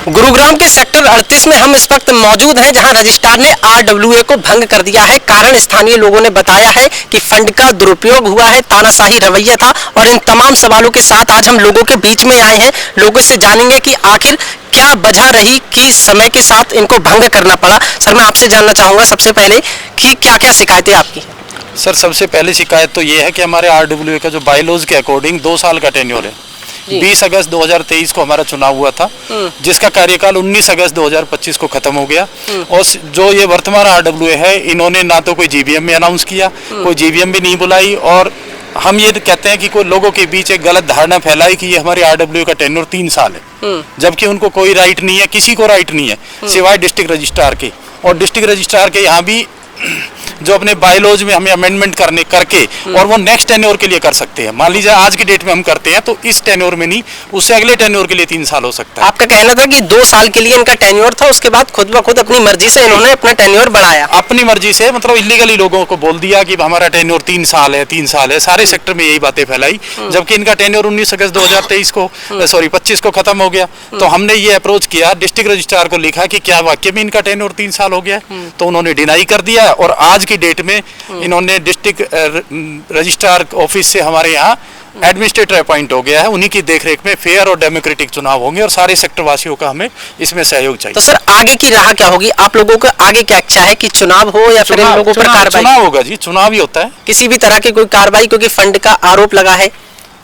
गुरुग्राम के सेक्टर 38 में हम इस वक्त मौजूद हैं, जहां रजिस्ट्रार ने आरडब्ल्यूए को भंग कर दिया है। कारण स्थानीय लोगों ने बताया है कि फंड का दुरुपयोग हुआ है, तानाशाही रवैया था। और इन तमाम सवालों के साथ आज हम लोगों के बीच में आए हैं, लोगों से जानेंगे कि आखिर क्या वजह रही कि समय के साथ इनको भंग करना पड़ा। सर, मैं आपसे जानना चाहूंगा सबसे पहले कि क्या क्या शिकायतें आपकी? सर, सबसे पहली शिकायत तो ये है कि हमारे आरडब्ल्यूए का जो बायलॉज के अकॉर्डिंग 2 साल का टेन्योर है। 20 अगस्त 2023 को हमारा चुनाव हुआ था, जिसका कार्यकाल 19 अगस्त 2025 को खत्म हो गया। और जो ये वर्तमान आरडब्ल्यूए है, इन्होंने ना तो कोई जीबीएम में अनाउंस किया, कोई जीबीएम भी नहीं बुलाई। और हम ये कहते हैं कि कोई लोगों के बीच एक गलत धारणा फैलाई कि ये हमारे आरडब्ल्यूए का टेन्योर 3 साल है, जबकि उनको कोई राइट नहीं है, किसी को राइट नहीं है सिवाय डिस्ट्रिक्ट रजिस्ट्रार के। और डिस्ट्रिक्ट रजिस्ट्रार के यहाँ भी जो अपने बायलॉज में हमें अमेंडमेंट करके और वो नेक्स्ट टेन्योर के लिए कर सकते हैं। मान लीजिए आज की डेट में हम करते हैं तो इस टेन्योर में नहीं, उससे अगले टेन्योर के लिए 3 साल हो सकता है। आपका कहना था कि 2 साल के लिए इनका टेन्योर था, उसके बाद खुद ब खुद अपनी मर्जी से इन्होंने अपना टेन्योर बढ़ाया। अपनी मर्जी से, मतलब इलीगली लोगों को बोल दिया कि हमारा टेन्योर 3 साल है, 3 साल है। सारे सेक्टर में यही बातें फैलाई, जबकि इनका टेन्योर 19 अगस्त 2025 को खत्म हो गया। तो हमने ये अप्रोच किया, डिस्ट्रिक्ट रजिस्ट्रार को लिखा कि क्या वाकई में इनका टेन्योर 3 साल हो गया, तो उन्होंने डिनाई कर दिया। और आज की डेट में इन्होंने डिस्ट्रिक्ट रजिस्ट्रार ऑफिस से हमारे यहाँ एडमिनिस्ट्रेटर अपॉइंट हो गया है। उन्हीं की देखरेख में फेयर और डेमोक्रेटिक चुनाव होंगे और सारे सेक्टर वासियों का हमें इसमें सहयोग चाहिए। तो सर, आगे की राह क्या होगी? आप लोगों को आगे क्या इच्छा है कि चुनाव हो या फिर इन लोगों पर कार्रवाई? चुनाव होगा जी, चुनाव ही होता है। किसी भी तरह की कोई कार्रवाई, क्योंकि फंड का आरोप लगा है।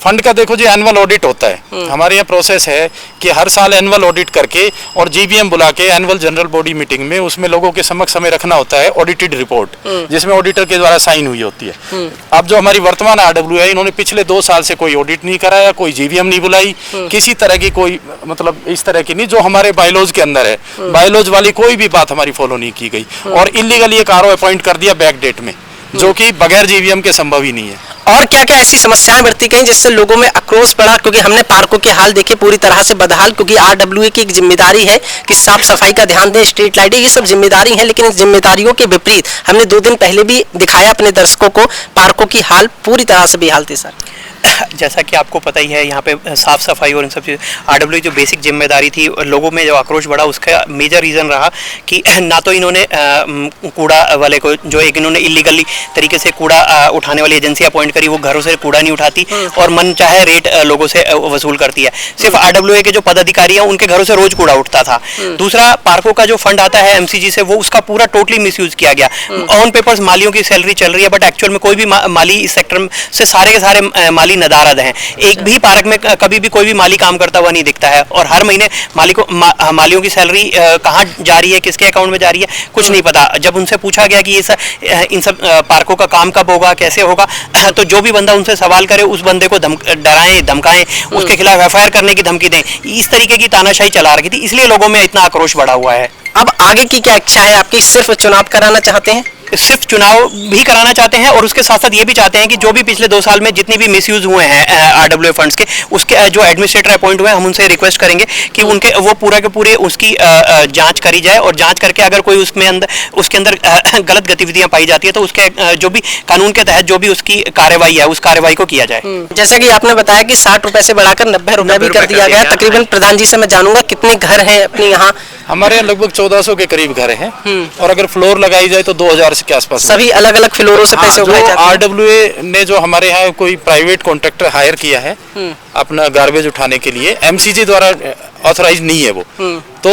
फंड का देखो जी, एनुअल ऑडिट होता है। हमारे यहाँ प्रोसेस है कि हर साल एनुअल ऑडिट करके और जीबीएम बुला के एनुअल जनरल बॉडी मीटिंग में उसमें लोगों के समक्ष हमें रखना होता है ऑडिटेड रिपोर्ट, जिसमें ऑडिटर के द्वारा साइन हुई होती है। अब जो हमारी वर्तमान आरडब्ल्यू है, इन्होंने पिछले 2 साल से कोई ऑडिट नहीं कराया, कोई जीबीएम नहीं बुलाई, किसी तरह की कोई मतलब इस तरह की नहीं जो हमारे बायलॉज के अंदर है। बायलॉज वाली कोई भी बात हमारी फॉलो नहीं की गई और इलीगली एक आरओ अपॉइंट कर दिया बैक डेट में, जो कि बगैर जीबीएम के संभव ही नहीं है। और क्या क्या ऐसी समस्याएं बढ़ती गई जिससे लोगों में आक्रोश बढ़ा? क्योंकि हमने पार्कों के हाल देखे पूरी तरह से बदहाल, क्योंकि आरडब्ल्यूए की एक जिम्मेदारी है कि साफ सफाई का ध्यान दें, स्ट्रीट लाइटें, ये सब जिम्मेदारी है। लेकिन इस जिम्मेदारियों के विपरीत हमने 2 दिन पहले भी दिखाया अपने दर्शकों को, पार्कों की हाल पूरी तरह से बेहाल थी। सर, जैसा कि आपको पता ही है, यहाँ पे साफ सफाई और इन सब चीज़ आरडब्ल्यू जो बेसिक जिम्मेदारी थी, लोगों में जो आक्रोश बढ़ा उसका मेजर रीज़न रहा कि ना तो इन्होंने कूड़ा वाले को, जो एक इन्होंने इलीगली तरीके से कूड़ा उठाने वाली एजेंसी अपॉइंट करी, वो घरों से कूड़ा नहीं उठाती और मन चाहे रेट लोगों से वसूल करती है। सिर्फ आरडब्ल्यूए के जो पदाधिकारी हैं उनके घरों से रोज कूड़ा उठता था। दूसरा, पार्कों का जो फंड आता है एमसीजी से, वो उसका पूरा टोटली मिसयूज किया गया। ऑन पेपर्स मालियों की सैलरी चल रही है, बट एक्चुअल में कोई भी माली इस सेक्टर से सारे के सारे माली नदारद हैं। एक भी पार्क में कभी भी कोई भी माली काम करता हुआ नहीं दिखता है और हर महीने मालियों की सैलरी कहाँ जा रही है, किसके अकाउंट में जा रही है, कुछ नहीं पता। जब उनसे पूछा गया कि ये इन सब पार्कों का काम कब होगा, कैसे होगा, तो जो भी बंदा उनसे सवाल करे उस बंदे को डराएं, धमकाएं, उसके खिलाफ एफआईआर करने की धमकी दें, इस तरीके की तानाशाही चला रखी थी। इसलिए लोगों में इतना आक्रोश बढ़ा हुआ है। अब आगे की क्या इच्छा है आपकी? सिर्फ चुनाव कराना चाहते हैं? सिर्फ चुनाव भी कराना चाहते हैं और उसके साथ साथ ये भी चाहते हैं कि जो भी पिछले 2 साल में जितनी भी मिसयूज हुए हैं आरडब्ल्यूए फंड्स के, उसके जो एडमिनिस्ट्रेटर अपॉइंट हुए हैं, हम उनसे रिक्वेस्ट करेंगे कि उनके वो पूरा के पूरे उसकी जांच करी जाए और जांच करके अगर कोई उसके अंदर गलत गतिविधियां पाई जाती है तो उसके जो भी कानून के तहत जो भी उसकी कार्रवाई है, उस कार्रवाई को किया जाए। जैसा कि आपने बताया कि 60 रुपए से बढ़ाकर 90 रुपए भी कर दिया गया। तकरीबन प्रधान जी से मैं जानूंगा कितने घर हैं अपने यहाँ? हमारे यहाँ लगभग 1400 के करीब घर हैं और अगर फ्लोर लगाई जाए तो 2000 के आसपास। सभी अलग अलग फ्लोरों से पैसे उठाए जाते हैं। आरडब्ल्यूए ने जो हमारे यहाँ कोई प्राइवेट कॉन्ट्रैक्टर हायर किया है अपना गार्बेज उठाने के लिए, एमसीजी द्वारा ऑथराइज नहीं है वो, तो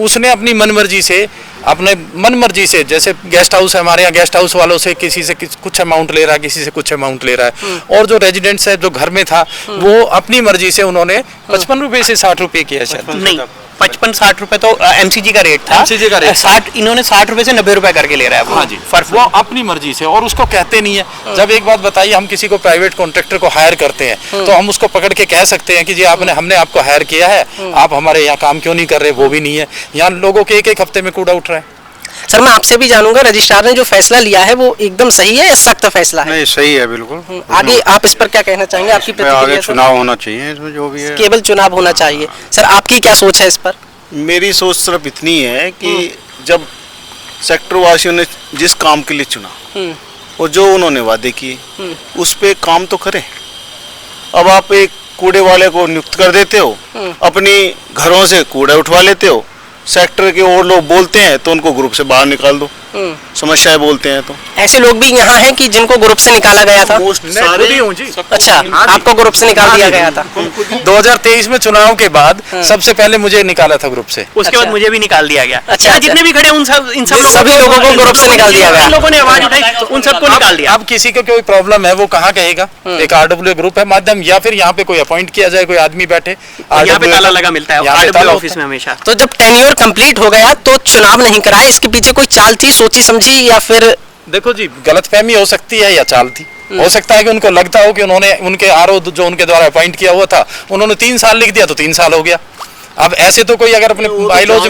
उसने अपनी मनमर्जी से, अपने मनमर्जी से, जैसे गेस्ट हाउस है हमारे यहाँ, गेस्ट हाउस वालों से किसी से कुछ अमाउंट ले रहा है, किसी से कुछ अमाउंट ले रहा है। और जो रेजिडेंट्स है, जो घर में था, वो अपनी मर्जी से उन्होंने 55 रुपए से 60 रुपए किया शायद। नहीं, 55-60 रुपए तो एमसीजी का रेट था। एमसीजी का रेट 60, इन्होंने 60 रुपए से 90 रुपए करके ले रहा है वो। हाँ जी, वो अपनी मर्जी से, और उसको कहते नहीं है। जब एक बात बताइए, हम किसी को प्राइवेट कॉन्ट्रैक्टर को हायर करते हैं तो हम उसको पकड़ के कह सकते हैं कि जी हमने आपको हायर किया है, आप हमारे यहाँ काम क्यों नहीं कर रहे? वो भी नहीं है। यहाँ लोगों के एक हफ्ते में कूड़ा उठ रहा है। सर, मैं आपसे भी जानूंगा, रजिस्ट्रार ने जो फैसला लिया है वो एकदम सही है या सख्त फैसला है? नहीं, सही है बिल्कुल। आगे आप इस पर क्या कहना चाहेंगे? आपकी प्रतिक्रिया? आगे चुनाव होना चाहिए, इसमें जो भी है केवल चुनाव होना चाहिए। सर, आपकी क्या सोच है इस पर? मेरी सोच सिर्फ इतनी है कि जब सेक्टर वासियों ने जिस काम के लिए चुना और जो उन्होंने वादे किए उस पे काम तो करें। अब आप एक कूड़े वाले को नियुक्त कर देते हो, अपनी घरों से कूड़े उठवा लेते हो, सेक्टर के और लोग बोलते हैं तो उनको ग्रुप से बाहर निकाल दो, समस्याएं बोलते हैं तो। ऐसे लोग भी यहाँ हैं कि जिनको ग्रुप से निकाला गया था? सारे अच्छा, आपको ग्रुप से निकाल दिया गया था? 2023 में चुनाव के बाद सबसे पहले मुझे निकाला था ग्रुप से। उसके बाद मुझे भी निकाल दिया गया। अच्छा, यहाँ जितने भी खड़े उन सब इन सब सभी लोगों को ग्रुप से निकाल दिया गया। जिन लोगों ने आवाज उठाई उन सबको निकाल दिया। अब किसी को कोई प्रॉब्लम है वो कहाँ कहेगा? एक RWA ग्रुप है माध्यम, या फिर यहाँ पे कोई अपॉइंट किया जाए, कोई आदमी बैठे। यहाँ पे ताला लगा मिलता है यहाँ पे RWA ताला ऑफिस में हमेशा। तो जब टेन्योर कंप्लीट हो गया तो चुनाव नहीं कराए, इसके पीछे कोई चाल थी, सोची समझी, या फिर? देखो जी, गलतफहमी हो सकती है या चाल थी। हो सकता है कि उनको लगता हो कि उन्होंने उनके आरओ जो उनके द्वारा अपॉइंट किया हुआ था, उन्होंने 3 साल लिख दिया तो 3 साल हो गया। अब ऐसे तो कोई अगर अपने बाइलॉज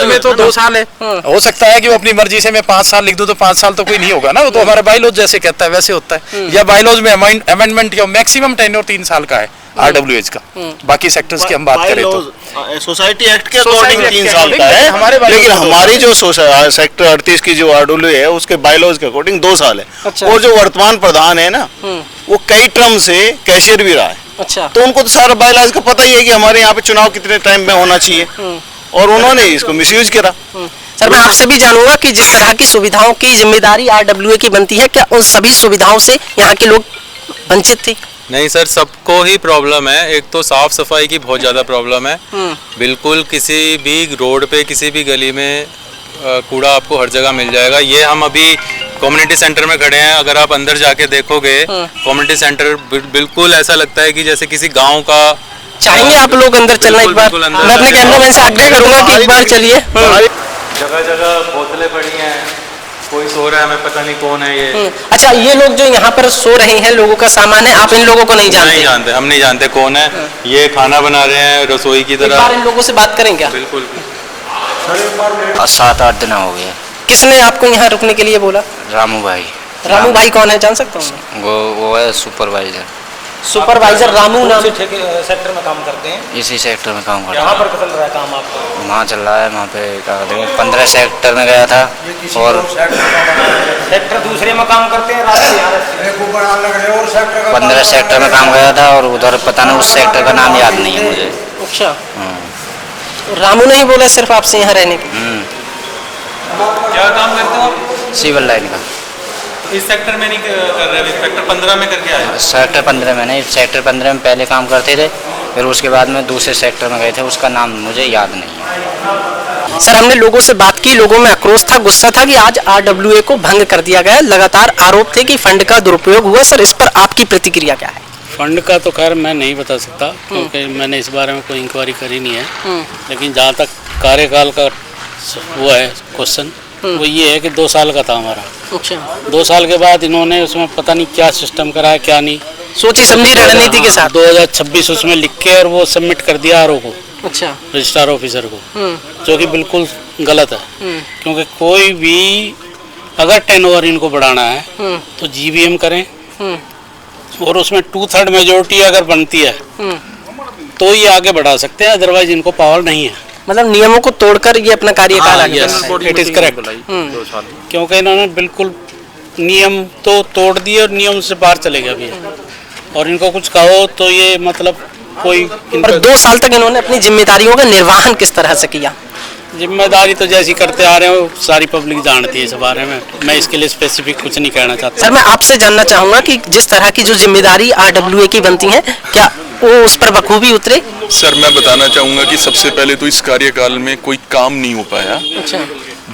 में तो 2 साल है, हो सकता है कि वो अपनी मर्जी से मैं 5 साल लिख दूं तो 5 साल तो कोई नहीं होगा ना, वो तो हमारा बाइलॉज जैसे कहता है वैसे होता है। या बाइलॉज में अमेंडमेंट या मैक्सिमम टेन्योर 3 साल का है RWA का। बाकी सेक्टर्स की हम बात करें तो सोसाइटी एक्ट के अकॉर्डिंग 3 साल का है, हमारे लेकिन हमारी जो सेक्टर 38 की जो RWA है उसके बाइलॉज के अकॉर्डिंग 2 साल है। अच्छा। और जो वर्तमान प्रधान है ना, वो कई टर्म से कैशियर भी रहा है। अच्छा, तो उनको तो सारा बाइलॉज का पता ही है कि हमारे यहाँ पे चुनाव कितने टाइम में होना चाहिए, और उन्होंने इसको मिसयूज करा। सर मैं आपसे भी जानूंगा कि जिस तरह की सुविधाओं की जिम्मेदारी RWA की बनती है, क्या उन सभी सुविधाओं से यहाँ के लोग वंचित थे? नहीं सर, सबको ही प्रॉब्लम है। एक तो साफ सफाई की बहुत ज़्यादा प्रॉब्लम है। बिल्कुल किसी भी रोड पे, किसी भी गली में कूड़ा आपको हर जगह मिल जाएगा। ये हम अभी कम्युनिटी सेंटर में खड़े हैं, अगर आप अंदर जाके देखोगे कम्युनिटी सेंटर बिल्कुल ऐसा लगता है कि जैसे किसी गांव का। चाहेंगे आप लोग अंदर चलना एक बार? बिल्कुल अंदर मैं अपने कैमरामैन से आग्रह करूंगा कि एक बार चलिए। जगह जगह बोतलें पड़ी हैं, कोई सो रहा है, हमें पता नहीं कौन है ये। अच्छा, ये लोग जो यहाँ पर सो रहे हैं, लोगों का सामान है, आप इन लोगों को नहीं जानते? नहीं जानते, हम नहीं जानते कौन है। ये खाना बना रहे हैं रसोई की एक तरह। बार इन लोगों से बात करें क्या? बिल्कुल। 7-8 दिन हो गए। किसने आपको यहाँ रुकने के लिए बोला? रामू भाई। रामू भाई कौन है, जान सकता हूँ? वो है सुपरवाइजर। सुपरवाइजर रामू नाम? सेक्टर में काम करते हैं। इसी सेक्टर में काम करता यहाँ पर चल रहा है काम आपका? वहाँ चल रहा है, वहाँ पे क्या कहते हैं 15 सेक्टर में गया था, और सेक्टर दूसरे में काम करते हैं। 15 सेक्टर में काम गया था, और उधर पता नहीं उस सेक्टर का नाम याद नहीं है मुझे। अच्छा, रामू ने ही बोला सिर्फ आपसे यहाँ रहने की? क्या काम करते हो आप? सिविल लाइन का। इस सेक्टर में नहीं कर रहे, सेक्टर 15 में करके आए? सेक्टर 15 में नहीं, सेक्टर 15 में पहले काम करते थे, फिर उसके बाद में दूसरे सेक्टर में गए थे, उसका नाम मुझे याद नहीं है। सर हमने लोगों से बात की, लोगों में आक्रोश था, गुस्सा था कि आज RWA को भंग कर दिया गया। लगातार आरोप थे कि फंड का दुरुपयोग हुआ। सर इस पर आपकी प्रतिक्रिया क्या है? फंड का तो खैर मैं नहीं बता सकता, क्योंकि मैंने इस बारे में कोई इंक्वायरी करी नहीं है। लेकिन जहाँ तक कार्यकाल का वो है क्वेश्चन, वो ये है कि 2 साल का था हमारा। अच्छा, 2 साल के बाद इन्होंने उसमें पता नहीं क्या सिस्टम करा है, क्या नहीं, सोची समझी रणनीति के साथ 2026 उसमें लिख के और वो सबमिट कर दिया RO को, अच्छा, रजिस्ट्रार ऑफिसर को, जो कि बिल्कुल गलत है। क्योंकि कोई भी अगर टर्नओवर इनको बढ़ाना है तो GVM करें, और उसमें 2/3 मेजोरिटी अगर बनती है तो ये आगे बढ़ा सकते हैं, अदरवाइज इनको पावर नहीं है। मतलब नियमों को तोड़कर ये अपना कार्यकाल आगे बढ़ा रहे हैं। इट इज करेक्ट, क्योंकि इन्होंने बिल्कुल नियम तो तोड़ दिए और नियम से बाहर चले गए अभी। और इनको कुछ कहो तो ये मतलब कोई पर 2 साल तक इन्होंने अपनी जिम्मेदारियों का निर्वहन किस तरह से किया? जिम्मेदारी तो जैसी करते आ रहे हो, सारी पब्लिक जानती है इस बारे में, मैं इसके लिए स्पेसिफिक कुछ नहीं कहना चाहता। सर मैं आपसे जानना चाहूंगा कि जिस तरह की जो जिम्मेदारी RWA की बनती है, क्या वो उस पर बखूबी उतरे? सर मैं बताना चाहूँगा कि सबसे पहले तो इस कार्यकाल में कोई काम नहीं हो पाया। अच्छा,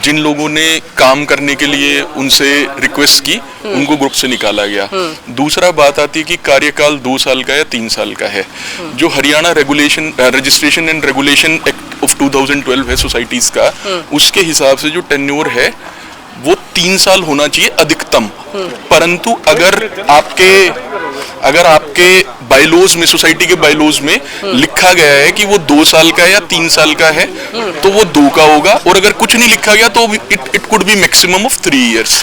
जिन लोगों ने काम करने के लिए उनसे रिक्वेस्ट की, उनको ग्रुप से निकाला गया। दूसरा बात आती है कि कार्यकाल 2 साल का या 3 साल का है। जो Haryana registration and regulation act of 2012 है सोसाइटीज का, उसके हिसाब से जो टेन्योर है वो 3 साल होना चाहिए अधिकतम। परंतु अगर आपके बाइलॉज में, सोसाइटी के बाइलॉज में लिखा गया है कि वो 2 साल का या 3 साल का है, तो वो 2 का होगा। और अगर कुछ नहीं लिखा गया तो it could be maximum of 3 years.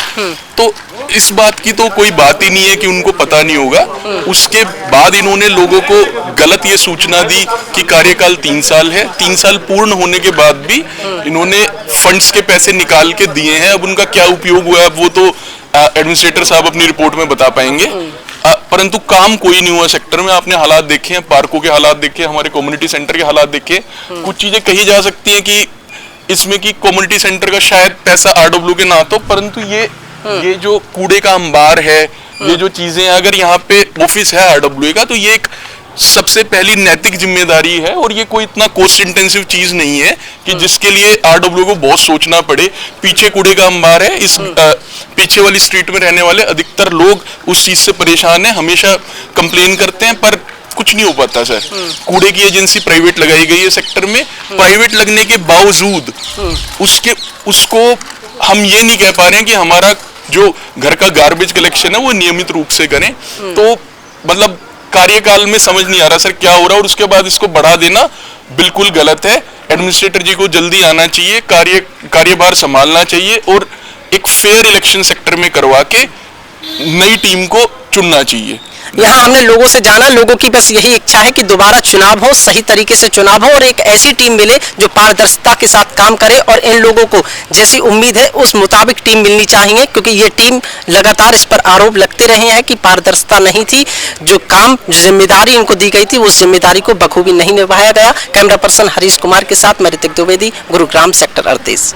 तो इस बात की तो कोई बात ही नहीं है कि उनको पता नहीं होगा। उसके बाद इन्होंने लोगों को गलत ये सूचना दी कि कार्यकाल 3 साल है। 3 साल पूर्ण होने के बाद भी इन्होंने फंड्स के पैसे निकाल के दिए हैं। अब उनका क्या उपयोग हुआ है वो तो एडमिनिस्ट्रेटर साहब अपनी रिपोर्ट में बता पाएंगे। परंतु काम कोई नहीं हुआ सेक्टर में। आपने हालात देखे हैं, पार्कों के हालात देखे, हमारे कम्युनिटी सेंटर के हालात देखे। कुछ चीजें कही जा सकती हैं कि इसमें कि कम्युनिटी सेंटर का शायद पैसा आरडब्ल्यू के ना तो, परंतु ये जो कूड़े का अंबार है, ये जो चीजें, अगर यहाँ पे ऑफिस है आरडब्ल्यू का, तो ये एक सबसे पहली नैतिक जिम्मेदारी है। और ये कोई इतना कॉस्ट इंटेंसिव चीज नहीं है कि जिसके लिए आरडब्ल्यू को बहुत सोचना पड़े। पीछे कूड़े का अंबार है, इस पीछे वाली स्ट्रीट में रहने वाले अधिकतर लोग उस चीज से परेशान है, हमेशा कंप्लेन करते हैं, पर कुछ नहीं हो पाता सर। कूड़े की एजेंसी प्राइवेट लगाई गई है सेक्टर में, प्राइवेट लगने के बावजूद उसको हम ये नहीं कह पा रहे हैं कि हमारा जो घर का गार्बेज कलेक्शन है वो नियमित रूप से करें। तो मतलब कार्यकाल में समझ नहीं आ रहा सर क्या हो रहा है, और उसके बाद इसको बढ़ा देना बिल्कुल गलत है। एडमिनिस्ट्रेटर जी को जल्दी आना चाहिए, कार्यभार संभालना चाहिए और एक फेयर इलेक्शन सेक्टर में करवा के नई टीम को चुनना चाहिए। यहाँ हमने लोगों से जाना, लोगों की बस यही इच्छा है कि दोबारा चुनाव हो, सही तरीके से चुनाव हो और एक ऐसी टीम मिले जो पारदर्शिता के साथ काम करे। और इन लोगों को जैसी उम्मीद है उस मुताबिक टीम मिलनी चाहिए, क्योंकि ये टीम लगातार इस पर आरोप लगते रहे हैं कि पारदर्शिता नहीं थी, जो जिम्मेदारी इनको दी गई थी उस जिम्मेदारी को बखूबी नहीं निभाया गया। कैमरा पर्सन हरीश कुमार के साथ मैं ऋतिक द्विवेदी, गुरुग्राम सेक्टर 38।